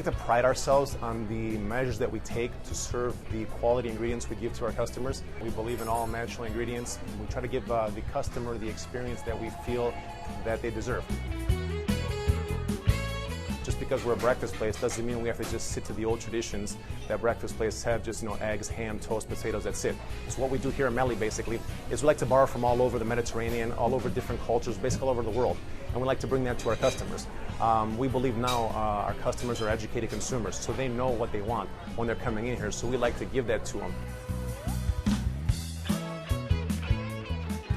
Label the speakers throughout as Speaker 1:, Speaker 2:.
Speaker 1: to pride ourselves on the measures that we take to serve the quality ingredients we give to our customers. We believe in all natural ingredients. We try to give the customer the experience that we feel that they deserve. Just because we're a breakfast place doesn't mean we have to just sit to the old traditions that breakfast places have, just eggs, ham, toast, potatoes, that's it. So what we do here at Meli basically is we like to borrow from all over the Mediterranean, all over different cultures, basically all over the world, and we like to bring that to our customers. We believe now our customers are educated consumers, so they know what they want when they're coming in here, so we like to give that to them.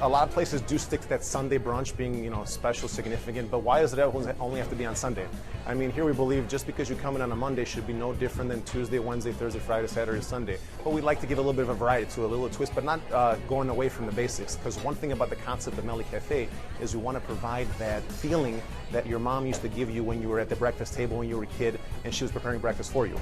Speaker 1: A lot of places do stick to that Sunday brunch being, special, significant, but why does it only have to be on Sunday? I mean, here we believe just because you come in on a Monday should be no different than Tuesday, Wednesday, Thursday, Friday, Saturday, Sunday. But we'd like to give a little bit of a variety to it, a little twist, but not going away from the basics. Because one thing about the concept of Meli Café is we want to provide that feeling that your mom used to give you when you were at the breakfast table when you were a kid and she was preparing breakfast for you.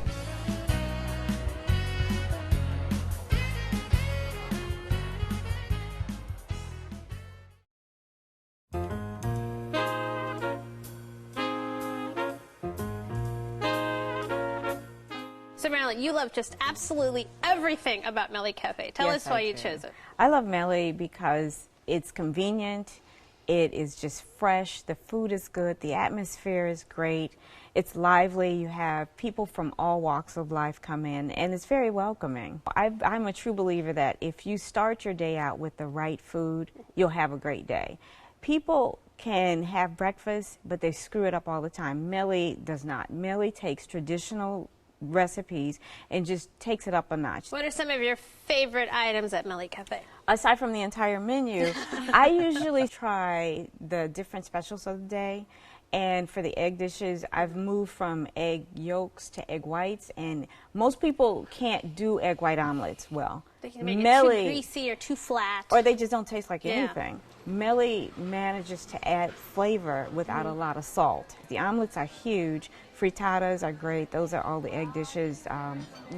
Speaker 2: So Marilyn, you love just absolutely everything about Meli Café. Tell us why you chose it.
Speaker 3: I love Meli because it's convenient, it is just fresh, the food is good, the atmosphere is great, it's lively, you have people from all walks of life come in, and it's very welcoming. I'm a true believer that if you start your day out with the right food, you'll have a great day. People can have breakfast, but they screw it up all the time. Meli does not. Meli takes traditional recipes and just takes it up a notch.
Speaker 2: What are some of your favorite items at Meli Café?
Speaker 3: Aside from the entire menu, I usually try the different specials of the day. And for the egg dishes, I've moved from egg yolks to egg whites, and most people can't do egg white omelets well.
Speaker 2: They can make it too greasy or too flat.
Speaker 3: Or they just don't taste like anything. Meli manages to add flavor without a lot of salt. The omelets are huge. Frittatas are great. Those are all the egg dishes.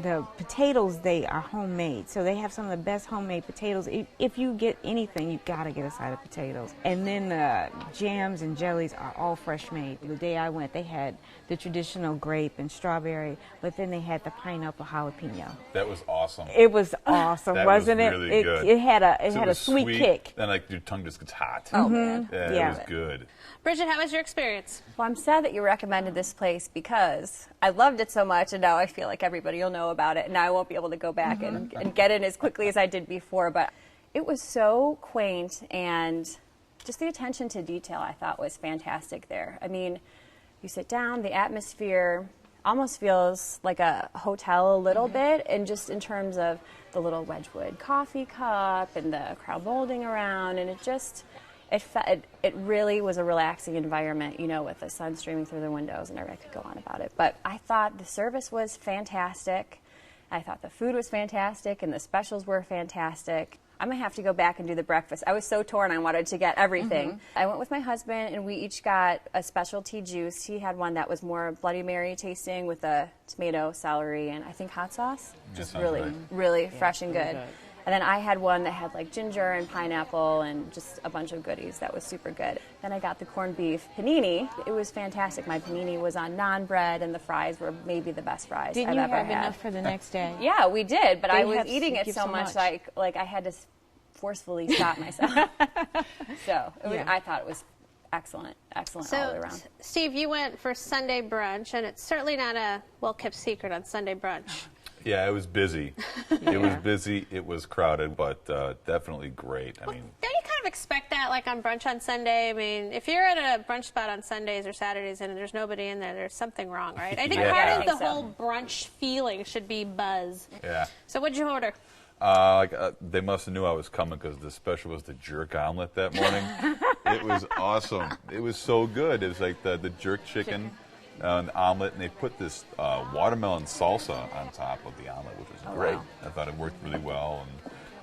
Speaker 3: The potatoes, they are homemade. So they have some of the best homemade potatoes. If you get anything, you've got to get a side of potatoes. And then the jams and jellies are all fresh made. The day I went, they had the traditional grape and strawberry, but then they had the pineapple jalapeno.
Speaker 4: That was awesome.
Speaker 3: It was awesome, wasn't it?
Speaker 4: Really good.
Speaker 3: It had a sweet kick.
Speaker 4: And like your tongue just gets hot.
Speaker 3: Oh man.
Speaker 4: Yeah, it was good.
Speaker 2: Bridget, how was your experience?
Speaker 5: Well, I'm sad that you recommended this place because I loved it so much, and now I feel like everybody will know about it, and now I won't be able to go back and get in as quickly as I did before. But it was so quaint, and just the attention to detail I thought was fantastic there. I mean, you sit down, the atmosphere almost feels like a hotel a little bit, and just in terms of the little Wedgwood coffee cup and the crowd molding around, and it really was a relaxing environment, with the sun streaming through the windows, and I could go on about it. But I thought the service was fantastic. I thought the food was fantastic, and the specials were fantastic. I'm going to have to go back and do the breakfast. I was so torn. I wanted to get everything. I went with my husband, and we each got a specialty juice. He had one that was more Bloody Mary tasting with a tomato, celery, and I think hot sauce. Just really fresh and good. And then I had one that had like ginger and pineapple and just a bunch of goodies. That was super good. Then I got the corned beef panini. It was fantastic. My panini was on naan bread, and the fries were maybe the best fries I've ever had.
Speaker 3: Didn't you have enough for the next day?
Speaker 5: Yeah, we did, but I was eating it so much like I had to forcefully stop myself. I thought it was excellent all the way around.
Speaker 2: Steve, you went for Sunday brunch, and it's certainly not a well-kept secret on Sunday brunch.
Speaker 4: Yeah, it was busy. It was busy. It was crowded, but definitely great.
Speaker 2: Don't you kind of expect that, like on brunch on Sunday? I mean, if you're at a brunch spot on Sundays or Saturdays and there's nobody in there, there's something wrong, right? I think part of the whole brunch feeling should be buzz.
Speaker 4: Yeah.
Speaker 2: So what'd you order?
Speaker 4: They must have knew I was coming because the special was the jerk omelet that morning. It was awesome. It was so good. It was like the jerk chicken. An omelet, and they put this watermelon salsa on top of the omelet, which was great. Wow. I thought it worked really well.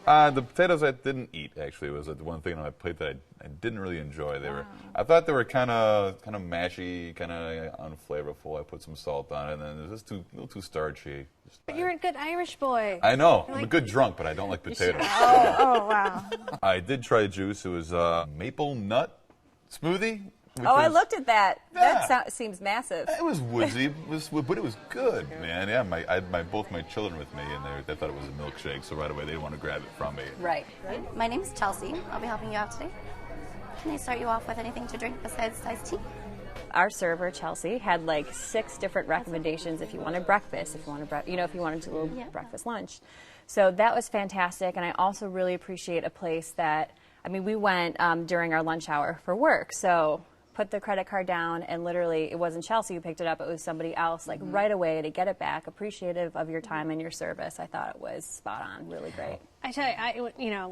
Speaker 4: And the potatoes I didn't eat, actually, was the one thing on my plate that I didn't really enjoy. I thought they were kind of mashy, kind of unflavorful. I put some salt on it, and then it was just a little too starchy.
Speaker 2: But you're a good Irish boy.
Speaker 4: I know. I'm a good drunk, but I don't like potatoes.
Speaker 3: Oh, wow.
Speaker 4: I did try juice. It was a maple nut smoothie.
Speaker 5: Oh, I looked at that. That seems massive.
Speaker 4: It was woodsy, but it was good, man. Yeah, I had both my children with me, and they thought it was a milkshake, so right away they want to grab it from me.
Speaker 5: Right.
Speaker 6: My name is Chelsea. I'll be helping you out today. Can I start you off with anything to drink besides iced tea?
Speaker 5: Our server Chelsea had like 6 different recommendations if you wanted breakfast, if you wanted if you wanted to do a little breakfast lunch. So that was fantastic, and I also really appreciate a place that, I mean, we went during our lunch hour for work, so put the credit card down, and literally it wasn't Chelsea who picked it up, it was somebody else, like right away to get it back, appreciative of your time and your service. I thought it was spot on, really great.
Speaker 2: I tell you,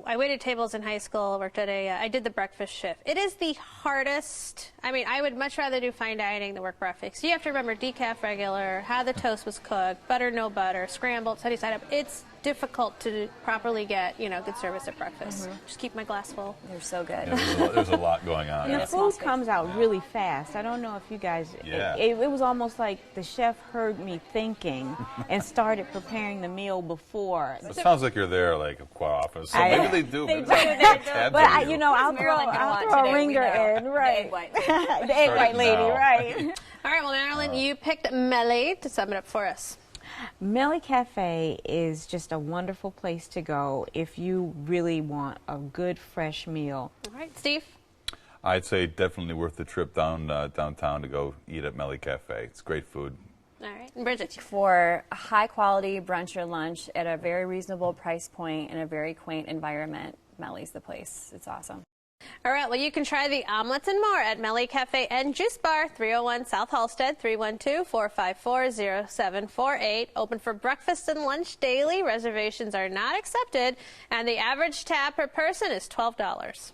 Speaker 2: I waited tables in high school, worked at I did the breakfast shift. It is the hardest. I mean, I would much rather do fine dining than work breakfast. You have to remember decaf regular, how the toast was cooked, butter, no butter, scrambled, sunny side up. It's difficult to properly get, good service at breakfast. Just keep my glass full.
Speaker 5: They're so good.
Speaker 4: Yeah, there's a lot going on.
Speaker 3: And the food comes out really fast. I don't know if you guys, it was almost like the chef heard me thinking and started preparing the meal before.
Speaker 4: It sounds like you're there like quite often, so maybe they do.
Speaker 3: They do. But I'll throw a ringer in, right? The egg white lady, right?
Speaker 2: All right, well, Marilyn, you picked Meli to sum it up for us.
Speaker 3: Meli Café is just a wonderful place to go if you really want a good, fresh meal.
Speaker 2: All right, Steve?
Speaker 4: I'd say definitely worth the trip downtown to go eat at Meli Café. It's great food.
Speaker 2: All right, and Bridget?
Speaker 5: For a high-quality brunch or lunch at a very reasonable price point in a very quaint environment, Meli's the place. It's awesome.
Speaker 2: All right, well, you can try the omelets and more at Meli Cafe and Juice Bar, 301 South Halsted, 312-454-0748. Open for breakfast and lunch daily. Reservations are not accepted, and the average tab per person is $12.